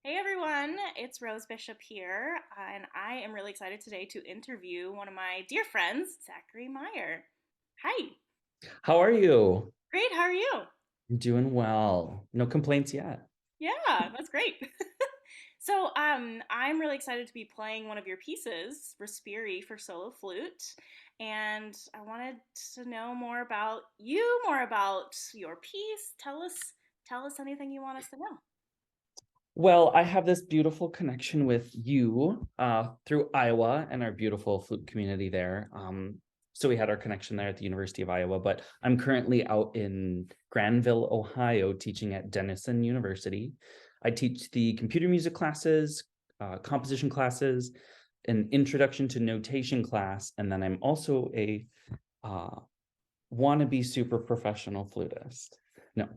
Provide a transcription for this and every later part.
Hey everyone, it's Rose Bishop here, and I am really excited today to interview one of my dear friends, Zachery Meier. Hi, How are you? great, how are you? I'm doing well. No complaints yet. Yeah, that's great. I'm really excited to be playing one of your pieces, Respiri for solo flute, and I wanted to know more about you, more about your piece. Tell us anything you want us to know. Well, I have this beautiful connection with you through Iowa and our beautiful flute community there. So we had our connection there at the University of Iowa, but I'm currently out in Granville, Ohio, teaching at Denison University. I teach the computer music classes, composition classes, an introduction to notation class, and then I'm also a uh, wannabe super professional flutist. No,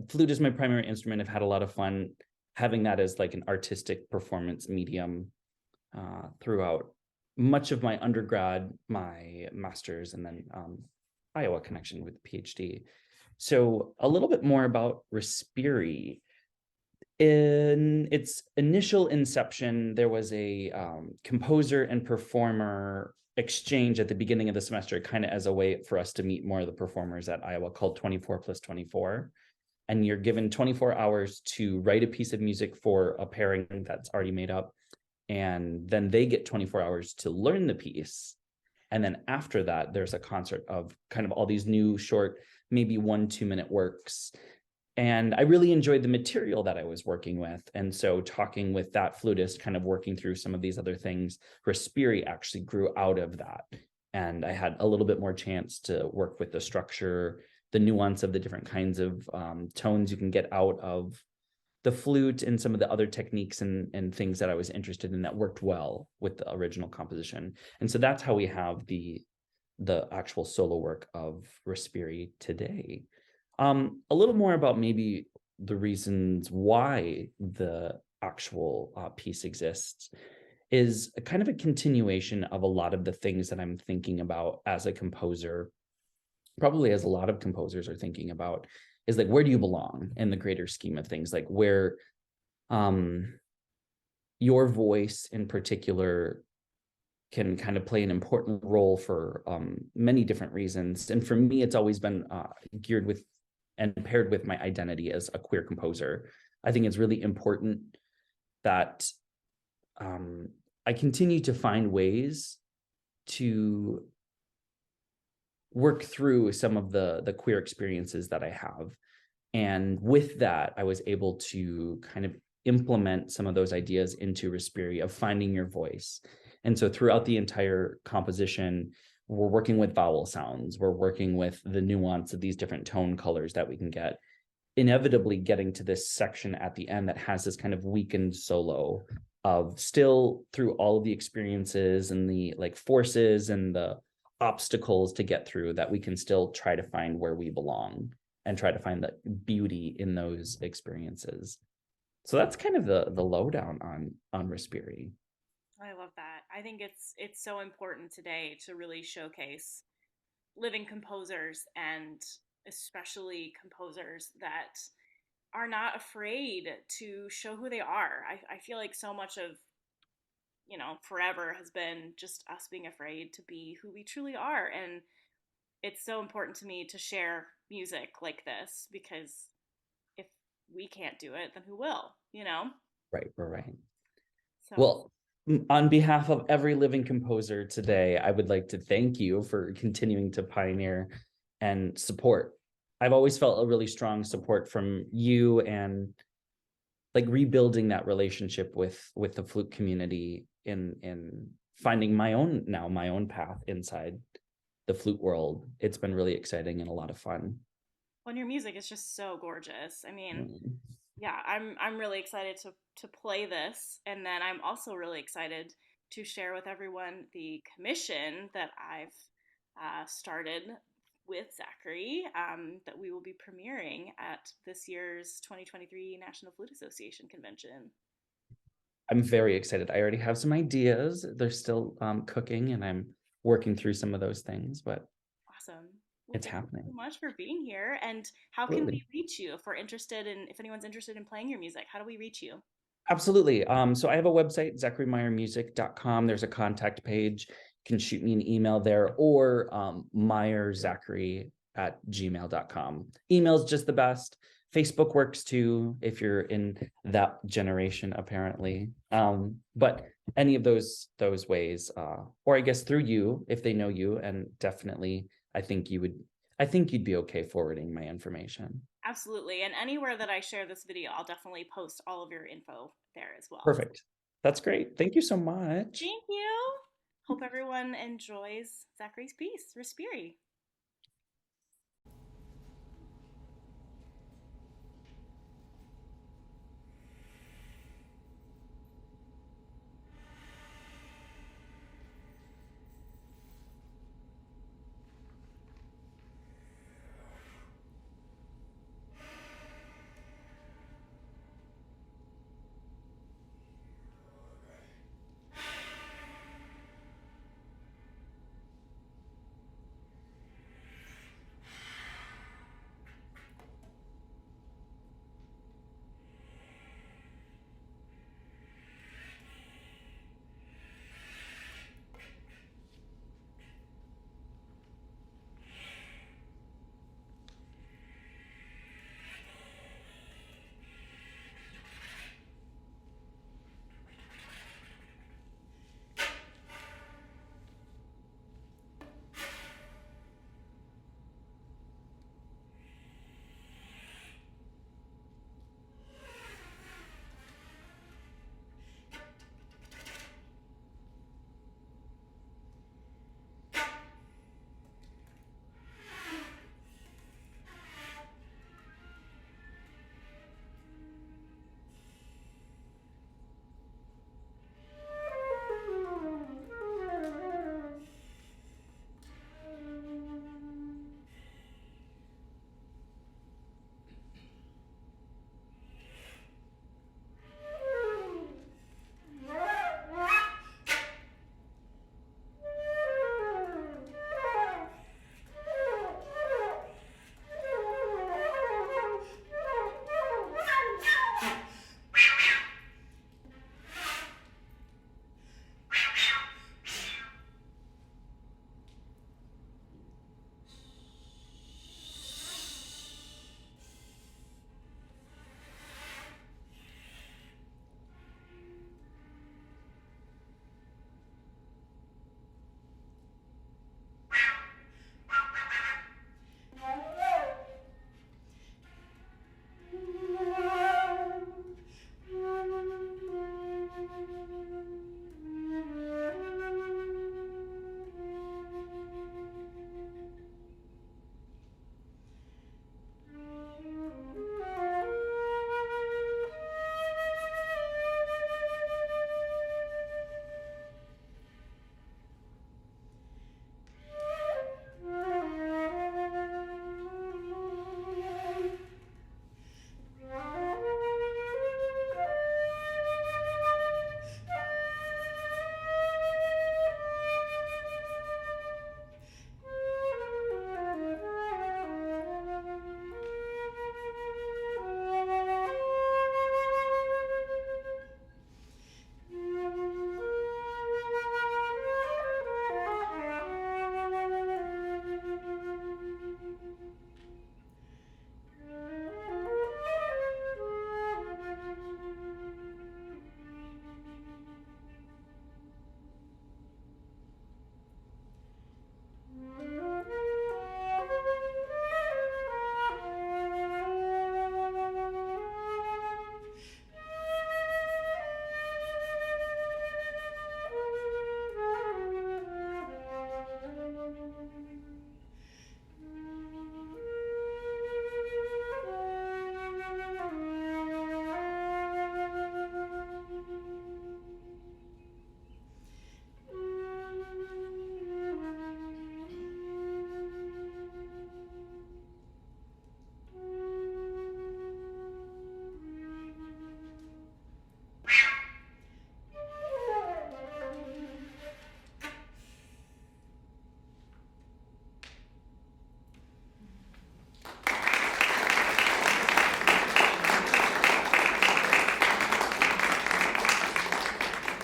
flute is my primary instrument. I've had a lot of fun having that as like an artistic performance medium throughout much of my undergrad, my master's, and then Iowa connection with PhD. So a little bit more about Respiri. In its initial inception, there was a composer and performer exchange at the beginning of the semester, kind of as a way for us to meet more of the performers at Iowa, called 24 plus 24. And you're given 24 hours to write a piece of music for a pairing that's already made up. And then they get 24 hours to learn the piece. And then after that, there's a concert of kind of all these new short, maybe 1-2 minute works, and I really enjoyed the material that I was working with. And so talking with that flutist, kind of working through some of these other things, Respiri actually grew out of that. And I had a little bit more chance to work with the structure, the nuance of the different kinds of tones you can get out of the flute, and some of the other techniques and things that I was interested in that worked well with the original composition. And so that's how we have the actual solo work of Respiri today. A little more about maybe the reasons why the actual piece exists is a kind of a continuation of a lot of the things that I'm thinking about as a composer, probably as a lot of composers are thinking about, is like, where do you belong in the greater scheme of things? Like where um, your voice in particular can kind of play an important role for many different reasons. And for me, it's always been geared with and paired with my identity as a queer composer. I think it's really important that um, I continue to find ways to work through some of the queer experiences that I have. And with that, I was able to kind of implement some of those ideas into Respiri of finding your voice. And so throughout the entire composition, we're working with vowel sounds, we're working with the nuance of these different tone colors that we can get, inevitably getting to this section at the end that has this kind of weakened solo of still through all of the experiences and the like forces and the obstacles to get through, that we can still try to find where we belong and try to find the beauty in those experiences. So that's kind of the lowdown on Respiri. I love that. I think it's so important today to really showcase living composers and especially composers that are not afraid to show who they are. I feel like so much of, forever has been just us being afraid to be who we truly are. And it's so important to me to share music like this because if we can't do it, then who will? Right, right. So Well, on behalf of every living composer today, I would like to thank you for continuing to pioneer and support. I've always felt a really strong support from you, and like rebuilding that relationship with the flute community in finding my own path inside the flute world. It's been really exciting and a lot of fun. when your music is just so gorgeous. I mean, Mm. yeah, I'm really excited to play this, and then I'm also really excited to share with everyone the commission that I've started with Zachary, that we will be premiering at this year's 2023 National Flute Association convention. I'm very excited. I already have some ideas. They're still cooking, and I'm working through some of those things, but Awesome. Well, it's thank you so happening. much for being here. And how can we Absolutely. reach you if anyone's interested in playing your music? How do we reach you? Absolutely. So I have a website, zacharymeiermusic.com. There's a contact page. You can shoot me an email there, or meierzachary@gmail.com. Email's just the best. Facebook works too, if you're in that generation, apparently. But any of those ways, or I guess through you, if they know you, and definitely I think you'd be okay forwarding my information. Absolutely. And anywhere that I share this video, I'll definitely post all of your info there as well. Perfect. That's great. Thank you so much. Thank you. Hope everyone enjoys Zachary's piece, Respiri.